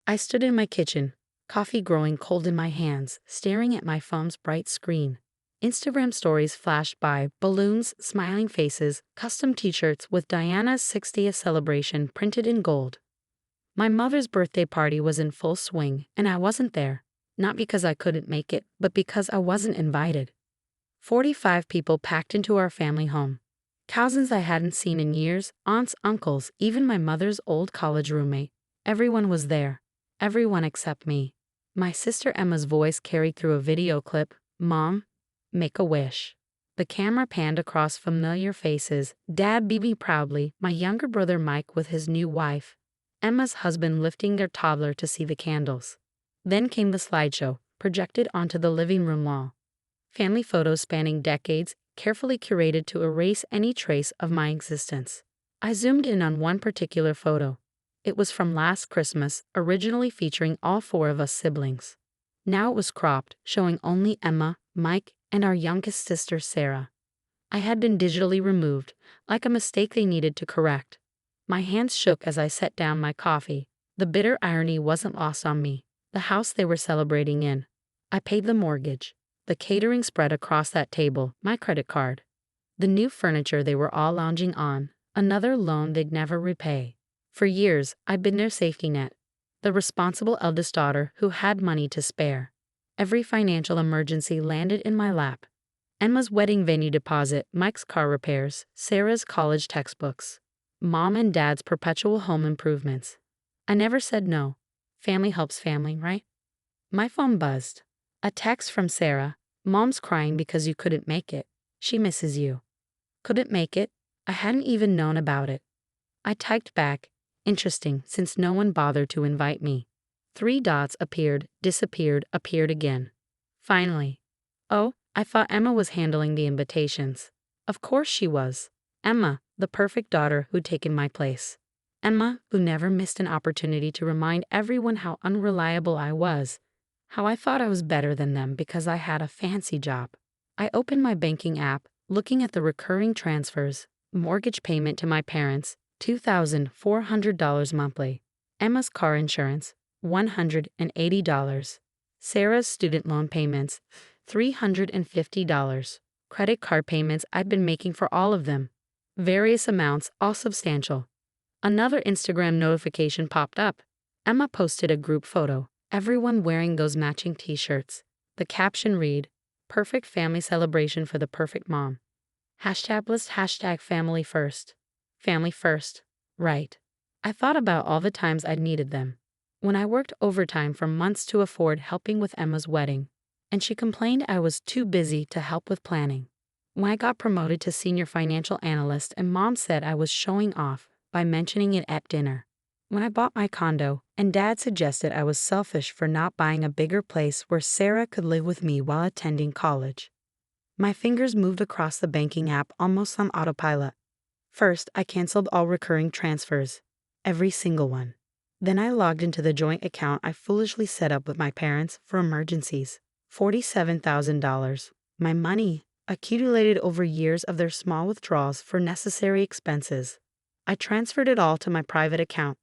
I stood in my kitchen, coffee growing cold in my hands, staring at my phone's bright screen. Instagram stories flashed by, balloons, smiling faces, custom t-shirts with Diana's 60th celebration printed in gold. My mother's birthday party was in full swing, and I wasn't there. Not because I couldn't make it, but because I wasn't invited. 45 people packed into our family home. Cousins I hadn't seen in years, aunts, uncles, even my mother's old college roommate. Everyone was there. Everyone except me. My sister Emma's voice carried through a video clip, "Mom, make a wish." The camera panned across familiar faces, Dad BB proudly, my younger brother Mike with his new wife, Emma's husband lifting their toddler to see the candles. Then came the slideshow, projected onto the living room wall. Family photos spanning decades, carefully curated to erase any trace of my existence. I zoomed in on one particular photo. It was from last Christmas, originally featuring all four of us siblings. Now it was cropped, showing only Emma, Mike, and our youngest sister Sarah. I had been digitally removed, like a mistake they needed to correct. My hands shook as I set down my coffee. The bitter irony wasn't lost on me. The house they were celebrating in. I paid the mortgage. The catering spread across that table, my credit card. The new furniture they were all lounging on, another loan they'd never repay. For years, I'd been their safety net. The responsible eldest daughter who had money to spare. Every financial emergency landed in my lap. Emma's wedding venue deposit, Mike's car repairs, Sarah's college textbooks. Mom and Dad's perpetual home improvements. I never said no. Family helps family, right? My phone buzzed. A text from Sarah. "Mom's crying because you couldn't make it. She misses you." Couldn't make it? I hadn't even known about it. I typed back, "Interesting, since no one bothered to invite me." 3 dots appeared, disappeared, appeared again. Finally. Oh, I thought Emma was handling the invitations. Of course she was. Emma, the perfect daughter who'd taken my place. Emma, who never missed an opportunity to remind everyone how unreliable I was. How I thought I was better than them because I had a fancy job. I opened my banking app, looking at the recurring transfers, mortgage payment to my parents, $2,400 monthly. Emma's car insurance, $180. Sarah's student loan payments, $350. Credit card payments I'd been making for all of them. Various amounts, all substantial. Another Instagram notification popped up. Emma posted a group photo. Everyone wearing those matching t-shirts. The caption read, "Perfect family celebration for the perfect mom." Hashtag list, hashtag family first. Family first. Right. I thought about all the times I'd needed them. When I worked overtime for months to afford helping with Emma's wedding, and she complained I was too busy to help with planning. When I got promoted to senior financial analyst and Mom said I was showing off by mentioning it at dinner. When I bought my condo, and Dad suggested I was selfish for not buying a bigger place where Sarah could live with me while attending college. My fingers moved across the banking app almost on autopilot. First, I canceled all recurring transfers. Every single one. Then I logged into the joint account I foolishly set up with my parents for emergencies. $47,000. My money, accumulated over years of their small withdrawals for necessary expenses. I transferred it all to my private account.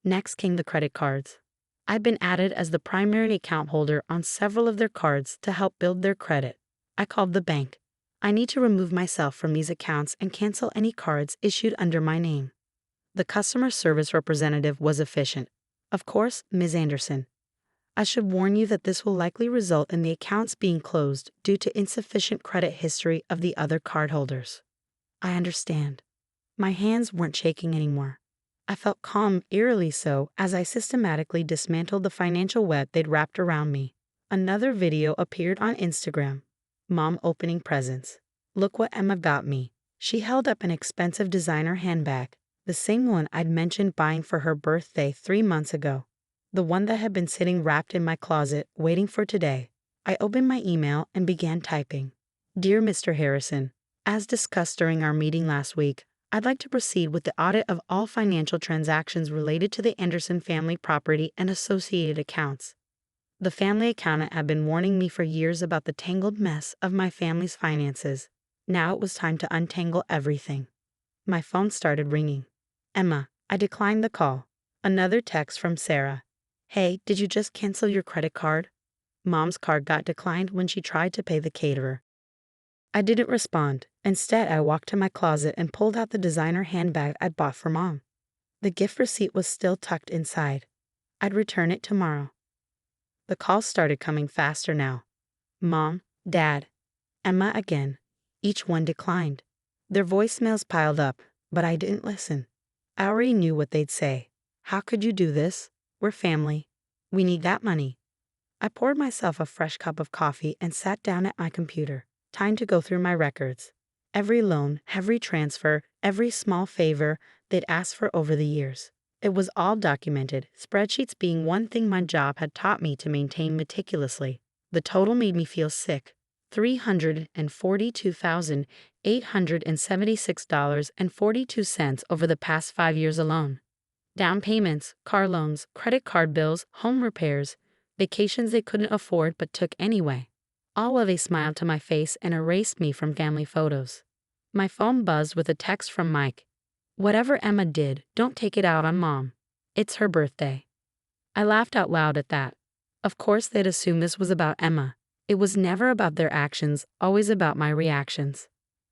Next came the credit cards. I'd been added as the primary account holder on several of their cards to help build their credit. I called the bank. "I need to remove myself from these accounts and cancel any cards issued under my name." The customer service representative was efficient. "Of course, Ms. Anderson. I should warn you that this will likely result in the accounts being closed due to insufficient credit history of the other cardholders." I understand. My hands weren't shaking anymore. I felt calm, eerily so, as I systematically dismantled the financial web they'd wrapped around me. Another video appeared on Instagram. Mom opening presents. "Look what Emma got me." She held up an expensive designer handbag, the same one I'd mentioned buying for her birthday 3 months ago. The one that had been sitting wrapped in my closet, waiting for today. I opened my email and began typing. "Dear Mr. Harrison, as discussed during our meeting last week, I'd like to proceed with the audit of all financial transactions related to the Anderson family property and associated accounts. The family accountant had been warning me for years about the tangled mess of my family's finances. Now it was time to untangle everything." My phone started ringing. "Emma, I declined the call." Another text from Sarah. Hey, did you just cancel your credit card? Mom's card got declined when she tried to pay the caterer. I didn't respond. Instead, I walked to my closet and pulled out the designer handbag I'd bought for Mom. The gift receipt was still tucked inside. I'd return it tomorrow. The calls started coming faster now. Mom, Dad, Emma again. Each one declined. Their voicemails piled up, but I didn't listen. I already knew what they'd say. How could you do this? We're family. We need that money. I poured myself a fresh cup of coffee and sat down at my computer. Time to go through my records. Every loan, every transfer, every small favor they'd asked for over the years. It was all documented, spreadsheets being one thing my job had taught me to maintain meticulously. The total made me feel sick. $342,876.42 over the past 5 years alone. Down payments, car loans, credit card bills, home repairs, vacations they couldn't afford but took anyway. All of a smile to my face and erased me from family photos. My phone buzzed with a text from Mike. Whatever Emma did, don't take it out on Mom. It's her birthday. I laughed out loud at that. Of course they'd assume this was about Emma. It was never about their actions, always about my reactions.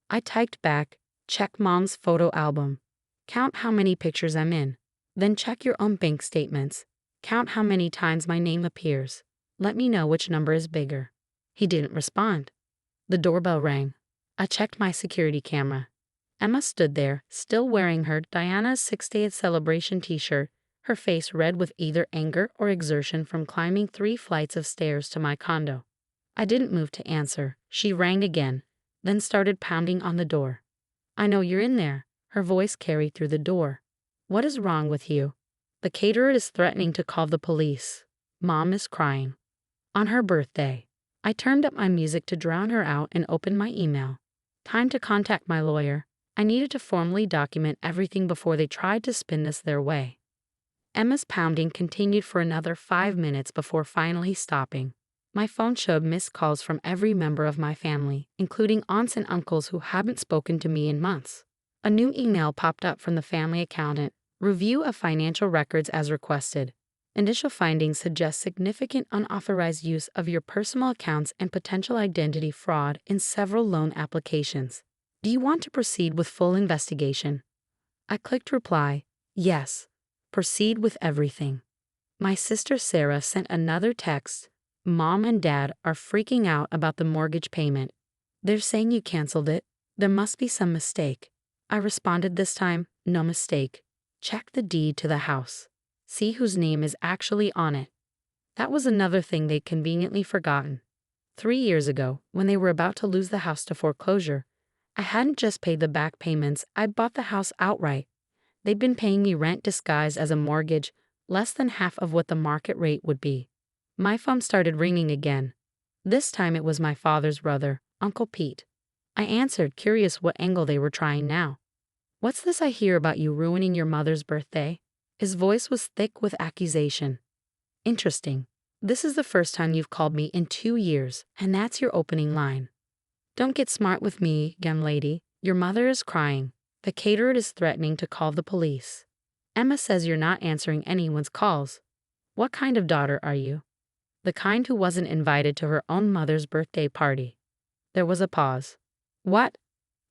I typed back, check Mom's photo album. Count how many pictures I'm in. Then check your own bank statements. Count how many times my name appears. Let me know which number is bigger. He didn't respond. The doorbell rang. I checked my security camera. Emma stood there, still wearing her Diana's 6th celebration t-shirt, her face red with either anger or exertion from climbing 3 flights of stairs to my condo. I didn't move to answer. She rang again, then started pounding on the door. I know you're in there. Her voice carried through the door. What is wrong with you? The caterer is threatening to call the police. Mom is crying. On her birthday. I turned up my music to drown her out and opened my email. Time to contact my lawyer. I needed to formally document everything before they tried to spin this their way. Emma's pounding continued for another 5 minutes before finally stopping. My phone showed missed calls from every member of my family, including aunts and uncles who hadn't spoken to me in months. A new email popped up from the family accountant. Review of financial records as requested. Initial findings suggest significant unauthorized use of your personal accounts and potential identity fraud in several loan applications. Do you want to proceed with full investigation? I clicked reply. Yes. Proceed with everything. My sister Sarah sent another text. Mom and Dad are freaking out about the mortgage payment. They're saying you canceled it. There must be some mistake. I responded this time, no mistake. Check the deed to the house. See whose name is actually on it. That was another thing they'd conveniently forgotten. 3 years ago, when they were about to lose the house to foreclosure, I hadn't just paid the back payments, I'd bought the house outright. They'd been paying me rent disguised as a mortgage, less than half of what the market rate would be. My phone started ringing again. This time it was my father's brother, Uncle Pete. I answered, curious what angle they were trying now. What's this I hear about you ruining your mother's birthday? His voice was thick with accusation. Interesting. This is the first time you've called me in 2 years, and that's your opening line. Don't get smart with me, young lady. Your mother is crying. The caterer is threatening to call the police. Emma says you're not answering anyone's calls. What kind of daughter are you? The kind who wasn't invited to her own mother's birthday party. There was a pause. What?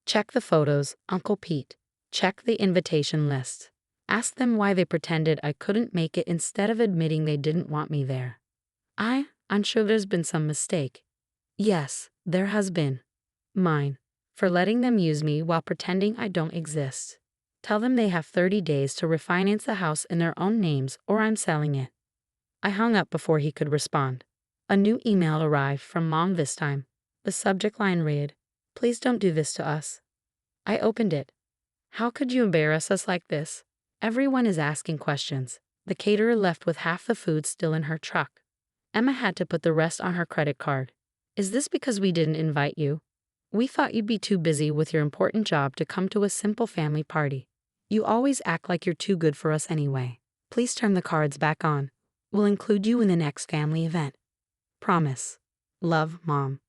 Check the photos, Uncle Pete. Check the invitation list. Ask them why they pretended I couldn't make it instead of admitting they didn't want me there. I'm sure there's been some mistake. Yes, there has been. Mine. For letting them use me while pretending I don't exist. Tell them they have 30 days to refinance the house in their own names or I'm selling it. I hung up before he could respond. A new email arrived from Mom this time. The subject line read, "Please don't do this to us." I opened it. How could you embarrass us like this? Everyone is asking questions. The caterer left with half the food still in her truck. Emma had to put the rest on her credit card. Is this because we didn't invite you? We thought you'd be too busy with your important job to come to a simple family party. You always act like you're too good for us anyway. Please turn the cards back on. We'll include you in the next family event. Promise. Love, Mom.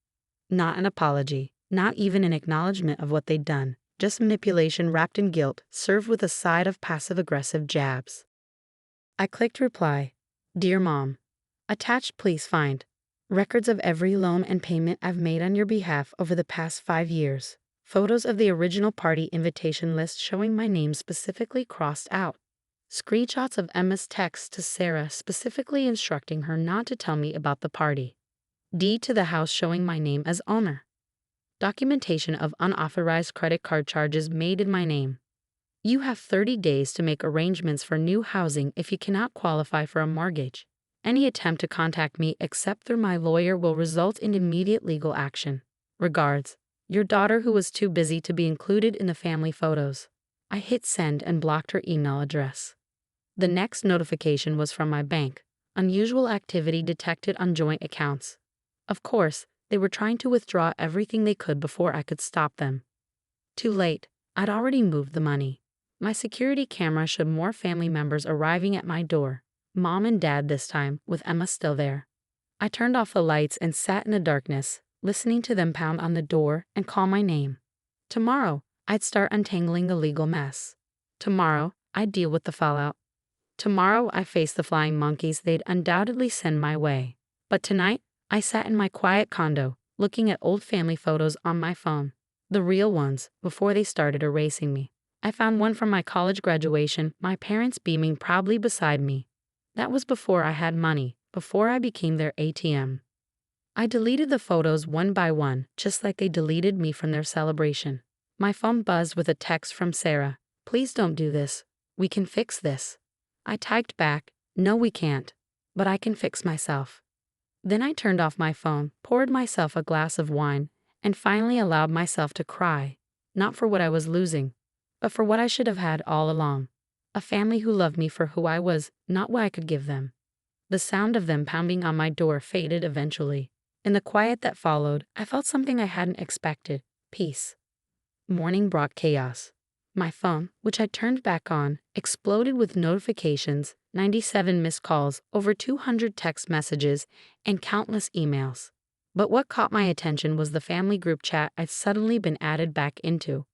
Not an apology, not even an acknowledgement of what they'd done. Just manipulation wrapped in guilt, served with a side of passive-aggressive jabs. I clicked reply. Dear Mom, attached, please find records of every loan and payment I've made on your behalf over the past 5 years. Photos of the original party invitation list showing my name specifically crossed out. Screenshots of Emma's text to Sarah specifically instructing her not to tell me about the party. Deed to the house showing my name as owner. Documentation of unauthorized credit card charges made in my name. You have 30 days to make arrangements for new housing if you cannot qualify for a mortgage. Any attempt to contact me except through my lawyer will result in immediate legal action. Regards, your daughter who was too busy to be included in the family photos. I hit send and blocked her email address. The next notification was from my bank. Unusual activity detected on joint accounts. Of course, they were trying to withdraw everything they could before I could stop them. Too late, I'd already moved the money. My security camera showed more family members arriving at my door. Mom and Dad this time, with Emma still there. I turned off the lights and sat in the darkness, listening to them pound on the door and call my name. Tomorrow, I'd start untangling the legal mess. Tomorrow, I'd deal with the fallout. Tomorrow, I faced the flying monkeys they'd undoubtedly send my way. But tonight, I sat in my quiet condo, looking at old family photos on my phone. The real ones, before they started erasing me. I found one from my college graduation, my parents beaming proudly beside me. That was before I had money, before I became their ATM. I deleted the photos one by one, just like they deleted me from their celebration. My phone buzzed with a text from Sarah. Please don't do this. We can fix this. I typed back, no we can't, but I can fix myself. Then I turned off my phone, poured myself a glass of wine, and finally allowed myself to cry, not for what I was losing, but for what I should have had all along. A family who loved me for who I was, not what I could give them. The sound of them pounding on my door faded eventually. In the quiet that followed, I felt something I hadn't expected, peace. Morning brought chaos. My phone, which I turned back on, exploded with notifications, 97 missed calls, over 200 text messages, and countless emails. But what caught my attention was the family group chat I'd suddenly been added back into.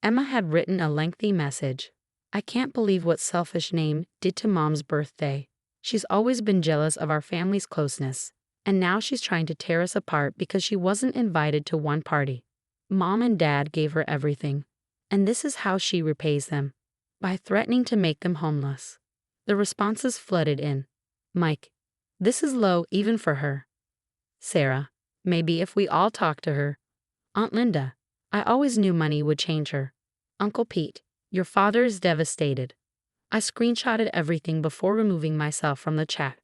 Emma had written a lengthy message. I can't believe what selfish name did to Mom's birthday. She's always been jealous of our family's closeness, and now she's trying to tear us apart because she wasn't invited to one party. Mom and Dad gave her everything, and this is how she repays them, by threatening to make them homeless. The responses flooded in. Mike, this is low even for her. Sarah, maybe if we all talk to her. Aunt Linda, I always knew money would change her. Uncle Pete, your father is devastated. I screenshotted everything before removing myself from the chat.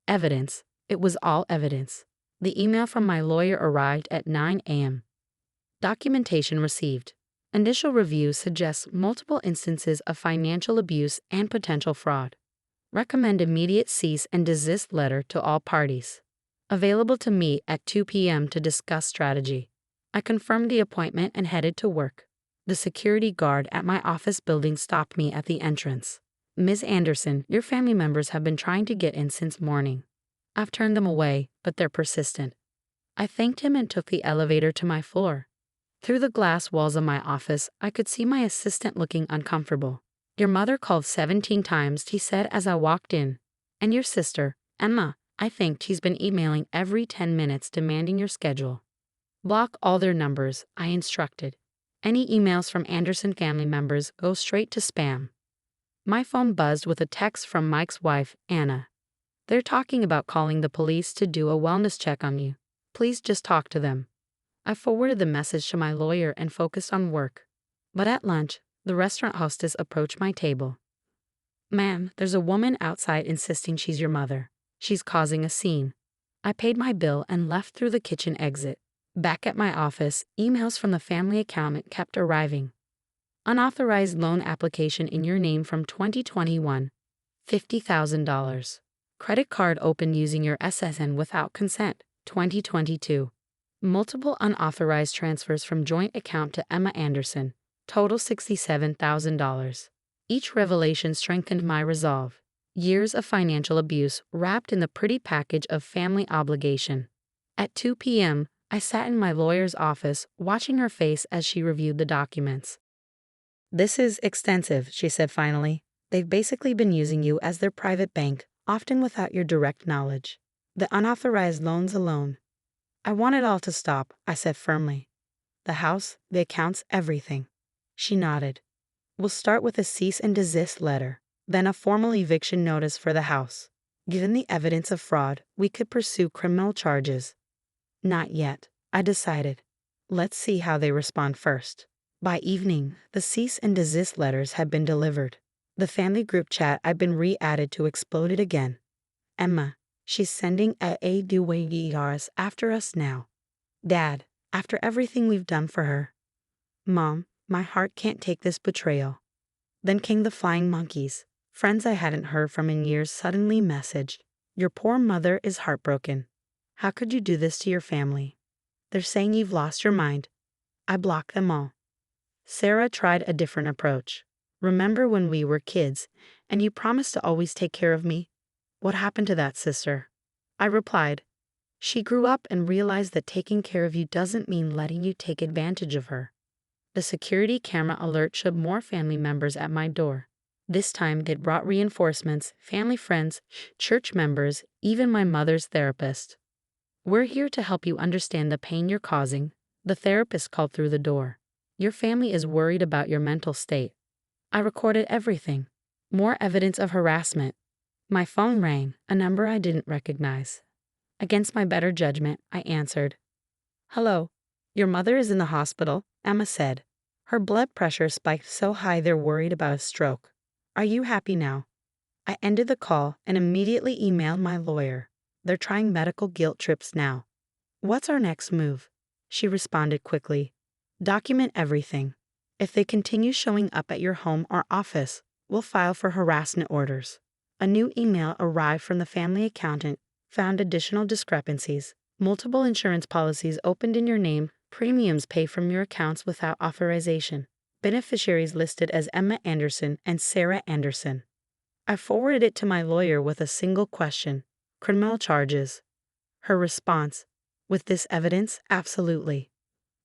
Evidence. It was all evidence. The email from my lawyer arrived at 9 a.m. Documentation received. Initial review suggests multiple instances of financial abuse and potential fraud. Recommend immediate cease and desist letter to all parties. Available to meet at 2 p.m. to discuss strategy. I confirmed the appointment and headed to work. The security guard at my office building stopped me at the entrance. Ms. Anderson, your family members have been trying to get in since morning. I've turned them away, but they're persistent. I thanked him and took the elevator to my floor. Through the glass walls of my office, I could see my assistant looking uncomfortable. Your mother called 17 times, he said as I walked in. And your sister, Emma, I think she's been emailing every 10 minutes demanding your schedule. Block all their numbers, I instructed. Any emails from Anderson family members go straight to spam. My phone buzzed with a text from Mike's wife, Anna. They're talking about calling the police to do a wellness check on you. Please just talk to them. I forwarded the message to my lawyer and focused on work. But at lunch, the restaurant hostess approached my table. Ma'am, there's a woman outside insisting she's your mother. She's causing a scene. I paid my bill and left through the kitchen exit. Back at my office, emails from the family accountant kept arriving. Unauthorized loan application in your name from 2021. $50,000. Credit card opened using your SSN without consent. 2022. Multiple unauthorized transfers from joint account to Emma Anderson. Total $67,000. Each revelation strengthened my resolve. Years of financial abuse wrapped in the pretty package of family obligation. At 2 p.m., I sat in my lawyer's office, watching her face as she reviewed the documents. This is extensive, she said finally. They've basically been using you as their private bank, often without your direct knowledge. The unauthorized loans alone. I want it all to stop, I said firmly. The house, the accounts, everything. She nodded. We'll start with a cease and desist letter, then a formal eviction notice for the house. Given the evidence of fraud, we could pursue criminal charges. Not yet, I decided. Let's see how they respond first. By evening, the cease and desist letters had been delivered. The family group chat I'd been re-added to exploded again. Emma, she's sending AADWERs after us now. Dad, after everything we've done for her. Mom, my heart can't take this betrayal. Then came the flying monkeys. Friends I hadn't heard from in years suddenly messaged, your poor mother is heartbroken. How could you do this to your family? They're saying you've lost your mind. I blocked them all. Sarah tried a different approach. Remember when we were kids, and you promised to always take care of me? What happened to that, sister? I replied. She grew up and realized that taking care of you doesn't mean letting you take advantage of her. The security camera alert showed more family members at my door. This time they'd brought reinforcements, family friends, church members, even my mother's therapist. We're here to help you understand the pain you're causing, the therapist called through the door. Your family is worried about your mental state. I recorded everything. More evidence of harassment. My phone rang, a number I didn't recognize. Against my better judgment, I answered. Hello. Your mother is in the hospital, Emma said. Her blood pressure spiked so high they're worried about a stroke. Are you happy now? I ended the call and immediately emailed my lawyer. They're trying medical guilt trips now. What's our next move? She responded quickly. Document everything. If they continue showing up at your home or office, we'll file for harassment orders. A new email arrived from the family accountant, found additional discrepancies. Multiple insurance policies opened in your name, premiums paid from your accounts without authorization. Beneficiaries listed as Emma Anderson and Sarah Anderson. I forwarded it to my lawyer with a single question. Criminal charges. Her response. With this evidence, absolutely.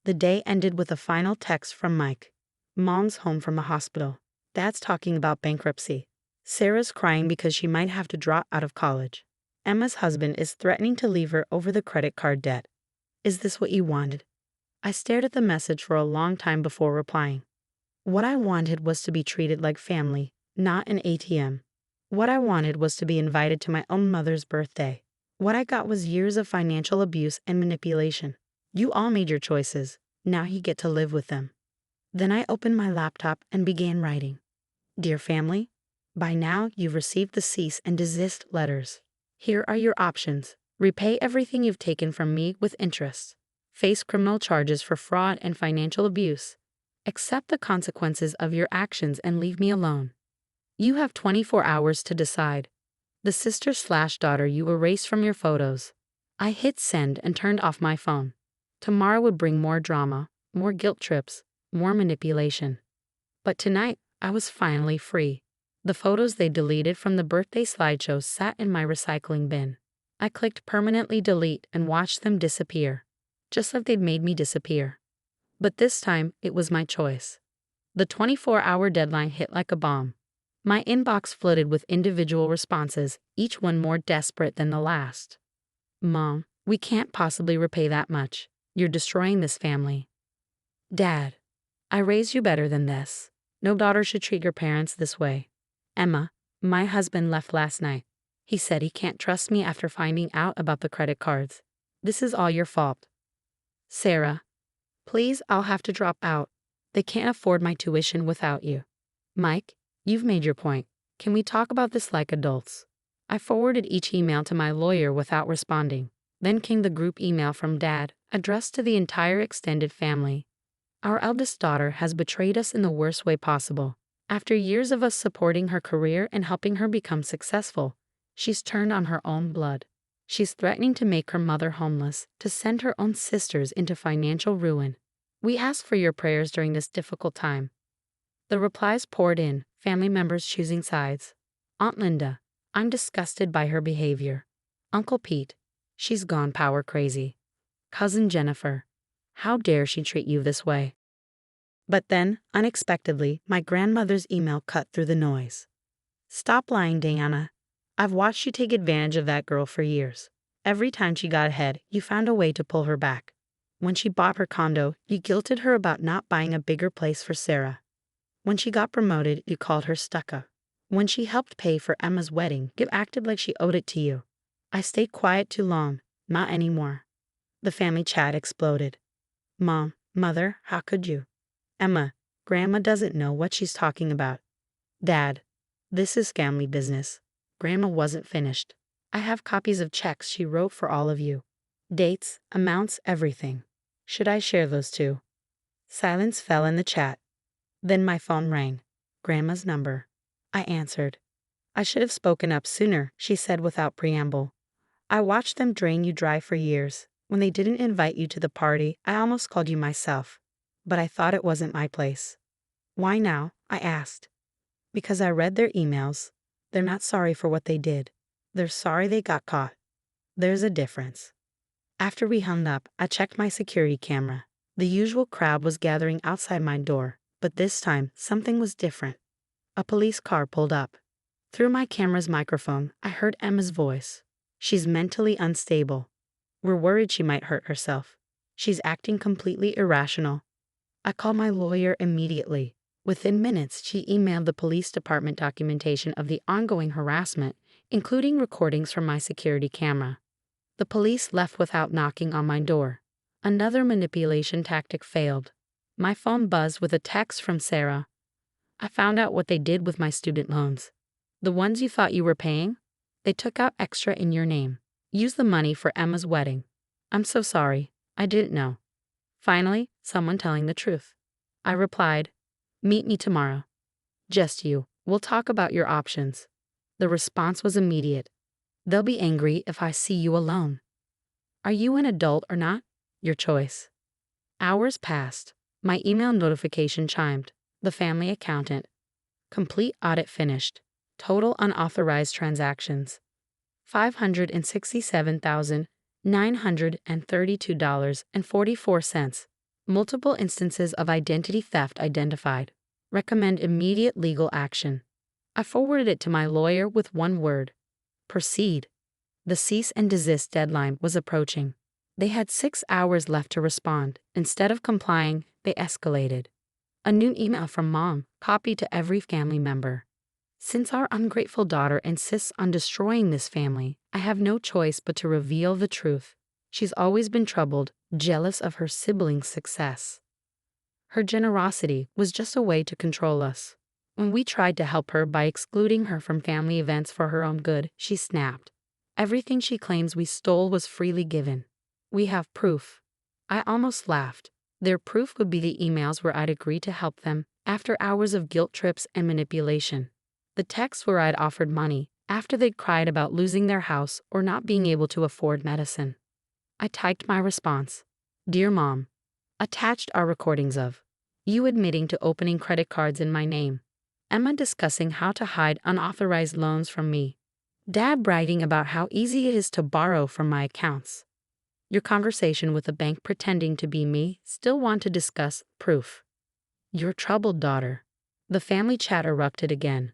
The day ended with a final text from Mike. Mom's home from the hospital. Dad's talking about bankruptcy. Sarah's crying because she might have to drop out of college. Emma's husband is threatening to leave her over the credit card debt. Is this what you wanted? I stared at the message for a long time before replying. What I wanted was to be treated like family, not an ATM. What I wanted was to be invited to my own mother's birthday. What I got was years of financial abuse and manipulation. You all made your choices. Now you get to live with them. Then I opened my laptop and began writing. Dear family, by now you've received the cease and desist letters. Here are your options. Repay everything you've taken from me with interest. Face criminal charges for fraud and financial abuse. Accept the consequences of your actions and leave me alone. You have 24 hours to decide. The sister/daughter you erase from your photos. I hit send and turned off my phone. Tomorrow would bring more drama, more guilt trips, more manipulation. But tonight, I was finally free. The photos they deleted from the birthday slideshow sat in my recycling bin. I clicked permanently delete and watched them disappear. Just like they'd made me disappear. But this time, it was my choice. The 24-hour deadline hit like a bomb. My inbox flooded with individual responses, each one more desperate than the last. Mom, we can't possibly repay that much. You're destroying this family. Dad, I raised you better than this. No daughter should treat your parents this way. Emma, my husband left last night. He said he can't trust me after finding out about the credit cards. This is all your fault. Sarah, please, I'll have to drop out. They can't afford my tuition without you. Mike, you've made your point. Can we talk about this like adults? I forwarded each email to my lawyer without responding. Then came the group email from Dad, addressed to the entire extended family. Our eldest daughter has betrayed us in the worst way possible. After years of us supporting her career and helping her become successful, she's turned on her own blood. She's threatening to make her mother homeless, to send her own sisters into financial ruin. We ask for your prayers during this difficult time. The replies poured in, family members choosing sides. Aunt Linda, I'm disgusted by her behavior. Uncle Pete, she's gone power crazy. Cousin Jennifer, how dare she treat you this way? But then, unexpectedly, my grandmother's email cut through the noise. Stop lying, Diana. I've watched you take advantage of that girl for years. Every time she got ahead, you found a way to pull her back. When she bought her condo, you guilted her about not buying a bigger place for Sarah. When she got promoted, you called her stuck-up. When she helped pay for Emma's wedding, you acted like she owed it to you. I stayed quiet too long. Not anymore. The family chat exploded. Mom, Mother, how could you? Emma, Grandma doesn't know what she's talking about. Dad, this is family business. Grandma wasn't finished. I have copies of checks she wrote for all of you. Dates, amounts, everything. Should I share those too? Silence fell in the chat. Then my phone rang. Grandma's number. I answered. I should have spoken up sooner, she said without preamble. I watched them drain you dry for years. When they didn't invite you to the party, I almost called you myself. But I thought it wasn't my place. Why now? I asked. Because I read their emails. They're not sorry for what they did. They're sorry they got caught. There's a difference. After we hung up, I checked my security camera. The usual crowd was gathering outside my door, but this time something was different. A police car pulled up. Through my camera's microphone, I heard Emma's voice. She's mentally unstable. We're worried she might hurt herself. She's acting completely irrational. I called my lawyer immediately. Within minutes, she emailed the police department documentation of the ongoing harassment, including recordings from my security camera. The police left without knocking on my door. Another manipulation tactic failed. My phone buzzed with a text from Sarah. I found out what they did with my student loans. The ones you thought you were paying? They took out extra in your name. Use the money for Emma's wedding. I'm so sorry. I didn't know. Finally, someone telling the truth. I replied, meet me tomorrow. Just you. We'll talk about your options. The response was immediate. They'll be angry if I see you alone. Are you an adult or not? Your choice. Hours passed. My email notification chimed. The family accountant. Complete audit finished. Total unauthorized transactions. $567,932.44. Multiple instances of identity theft identified. Recommend immediate legal action. I forwarded it to my lawyer with one word. Proceed. The cease and desist deadline was approaching. They had 6 hours left to respond. Instead of complying, they escalated. A new email from Mom, copied to every family member. Since our ungrateful daughter insists on destroying this family, I have no choice but to reveal the truth. She's always been troubled, jealous of her siblings' success. Her generosity was just a way to control us. When we tried to help her by excluding her from family events for her own good, she snapped. Everything she claims we stole was freely given. We have proof. I almost laughed. Their proof would be the emails where I'd agreed to help them after hours of guilt trips and manipulation. The texts where I'd offered money after they'd cried about losing their house or not being able to afford medicine. I typed my response. Dear Mom, attached are recordings of you admitting to opening credit cards in my name. Emma discussing how to hide unauthorized loans from me. Dad bragging about how easy it is to borrow from my accounts. Your conversation with the bank pretending to be me, still want to discuss proof. Your troubled daughter. The family chat erupted again.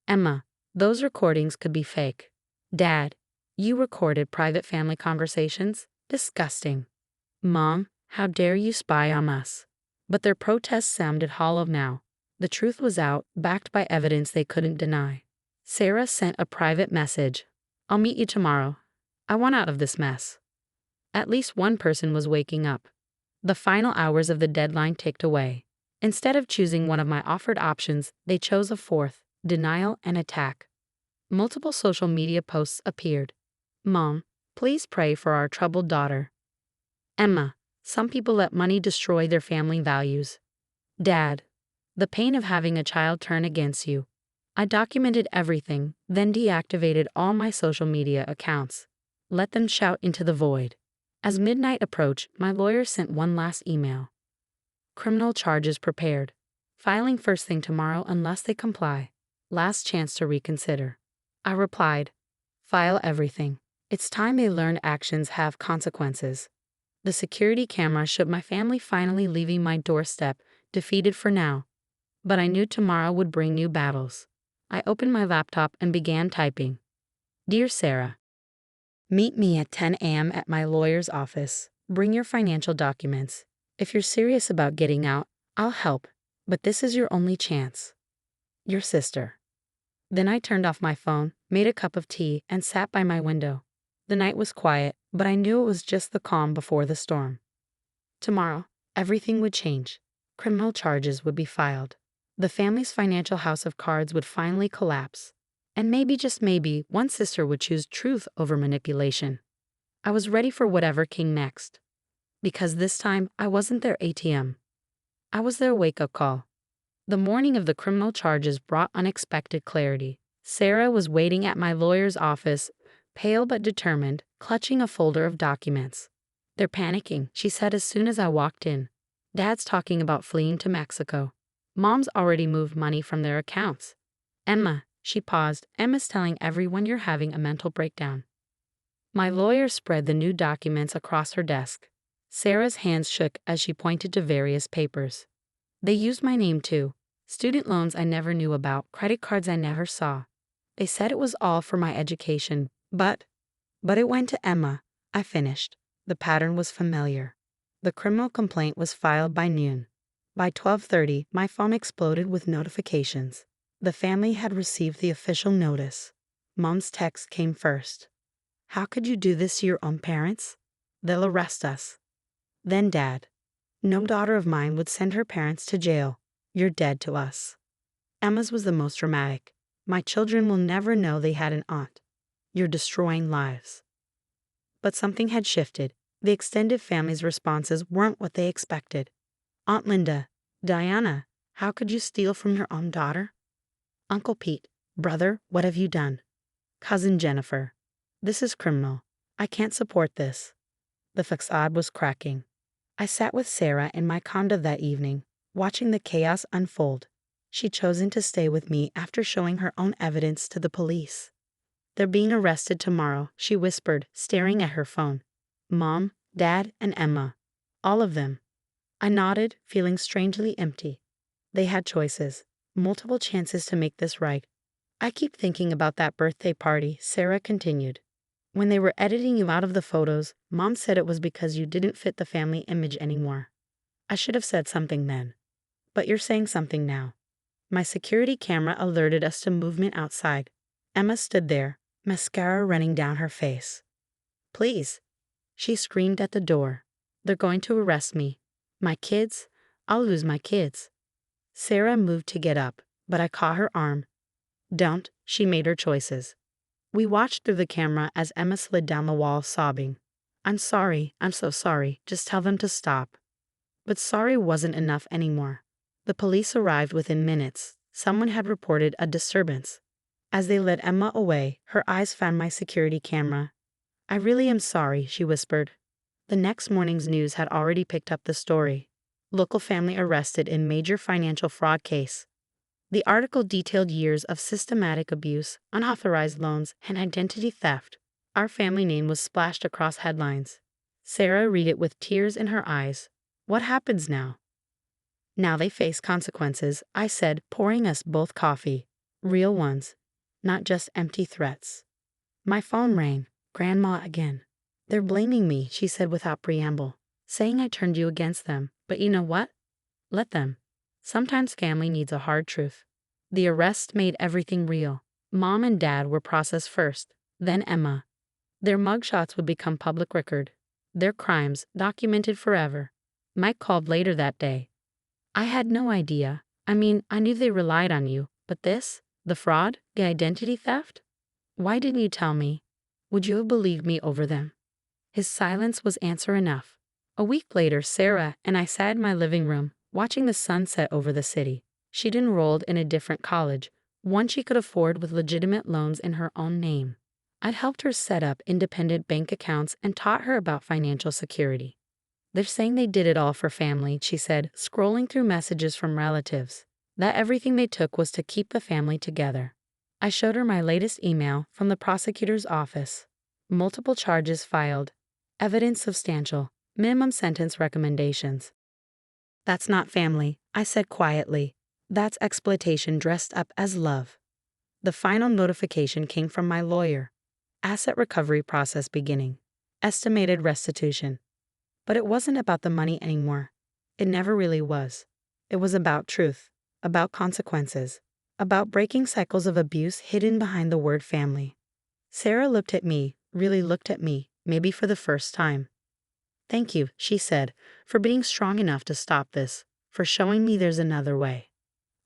Emma, those recordings could be fake. Dad, you recorded private family conversations? Disgusting. Mom, how dare you spy on us? But their protests sounded hollow now. The truth was out, backed by evidence they couldn't deny. Sarah sent a private message. I'll meet you tomorrow. I want out of this mess. At least one person was waking up. The final hours of the deadline ticked away. Instead of choosing one of my offered options, they chose a fourth, denial and attack. Multiple social media posts appeared. Mom, please pray for our troubled daughter. Emma, some people let money destroy their family values. Dad, the pain of having a child turn against you. I documented everything, then deactivated all my social media accounts. Let them shout into the void. As midnight approached, my lawyer sent one last email. Criminal charges prepared. Filing first thing tomorrow unless they comply. Last chance to reconsider. I replied, file everything. It's time they learned actions have consequences. The security camera showed my family finally leaving my doorstep, defeated for now. But I knew tomorrow would bring new battles. I opened my laptop and began typing. Dear Sarah, meet me at 10 a.m. at my lawyer's office. Bring your financial documents. If you're serious about getting out, I'll help, but this is your only chance. Your sister. Then I turned off my phone, made a cup of tea, and sat by my window. The night was quiet, but I knew it was just the calm before the storm. Tomorrow, everything would change. Criminal charges would be filed. The family's financial house of cards would finally collapse. And maybe, just maybe, one sister would choose truth over manipulation. I was ready for whatever came next. Because this time, I wasn't their ATM. I was their wake-up call. The morning of the criminal charges brought unexpected clarity. Sarah was waiting at my lawyer's office, pale but determined, clutching a folder of documents. They're panicking, she said as soon as I walked in. Dad's talking about fleeing to Mexico. Mom's already moved money from their accounts. Emma, she paused, Emma's telling everyone you're having a mental breakdown. My lawyer spread the new documents across her desk. Sarah's hands shook as she pointed to various papers. They used my name too. Student loans I never knew about, credit cards I never saw. They said it was all for my education, but it went to Emma. I finished. The pattern was familiar. The criminal complaint was filed by noon. By 12:30, my phone exploded with notifications. The family had received the official notice. Mom's text came first. How could you do this to your own parents? They'll arrest us. Then Dad. No daughter of mine would send her parents to jail. You're dead to us. Emma's was the most dramatic. My children will never know they had an aunt. You're destroying lives. But something had shifted. The extended family's responses weren't what they expected. Aunt Linda, Diana, how could you steal from your own daughter? Uncle Pete, brother, what have you done? Cousin Jennifer, this is criminal. I can't support this. The facade was cracking. I sat with Sarah in my condo that evening, watching the chaos unfold. She'd chosen to stay with me after showing her own evidence to the police. They're being arrested tomorrow, she whispered, staring at her phone. Mom, Dad, and Emma. All of them. I nodded, feeling strangely empty. They had choices, multiple chances to make this right. I keep thinking about that birthday party, Sarah continued. When they were editing you out of the photos, Mom said it was because you didn't fit the family image anymore. I should have said something then. But you're saying something now. My security camera alerted us to movement outside. Emma stood there, mascara running down her face. Please. She screamed at the door. They're going to arrest me. My kids? I'll lose my kids. Sarah moved to get up, but I caught her arm. Don't, she made her choices. We watched through the camera as Emma slid down the wall, sobbing. I'm sorry, I'm so sorry, just tell them to stop. But sorry wasn't enough anymore. The police arrived within minutes. Someone had reported a disturbance. As they led Emma away, her eyes found my security camera. I really am sorry, she whispered. The next morning's news had already picked up the story. Local family arrested in major financial fraud case. The article detailed years of systematic abuse, unauthorized loans, and identity theft. Our family name was splashed across headlines. Sarah read it with tears in her eyes. What happens now? Now they face consequences, I said, pouring us both coffee. Real ones. Not just empty threats. My phone rang. Grandma again. They're blaming me, she said without preamble. Saying I turned you against them. But you know what? Let them. Sometimes family needs a hard truth. The arrest made everything real. Mom and Dad were processed first, then Emma. Their mugshots would become public record. Their crimes documented forever. Mike called later that day. I had no idea. I mean, I knew they relied on you, but this? The fraud? The identity theft? Why didn't you tell me? Would you have believed me over them? His silence was answer enough. A week later, Sarah and I sat in my living room, watching the sun set over the city. She'd enrolled in a different college, one she could afford with legitimate loans in her own name. I'd helped her set up independent bank accounts and taught her about financial security. They're saying they did it all for family, she said, scrolling through messages from relatives. That everything they took was to keep the family together. I showed her my latest email from the prosecutor's office. Multiple charges filed. Evidence substantial. Minimum sentence recommendations. That's not family, I said quietly. That's exploitation dressed up as love. The final notification came from my lawyer. Asset recovery process beginning. Estimated restitution. But it wasn't about the money anymore. It never really was. It was about truth, about consequences, about breaking cycles of abuse hidden behind the word family. Sarah looked at me, really looked at me, maybe for the first time. "Thank you," she said, "for being strong enough to stop this, for showing me there's another way."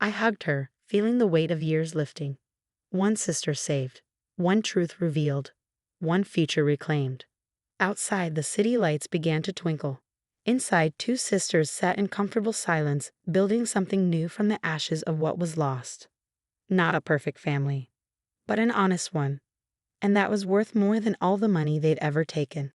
I hugged her, feeling the weight of years lifting. One sister saved, one truth revealed, one future reclaimed. Outside, the city lights began to twinkle. Inside, two sisters sat in comfortable silence, building something new from the ashes of what was lost. Not a perfect family, but an honest one, and that was worth more than all the money they'd ever taken.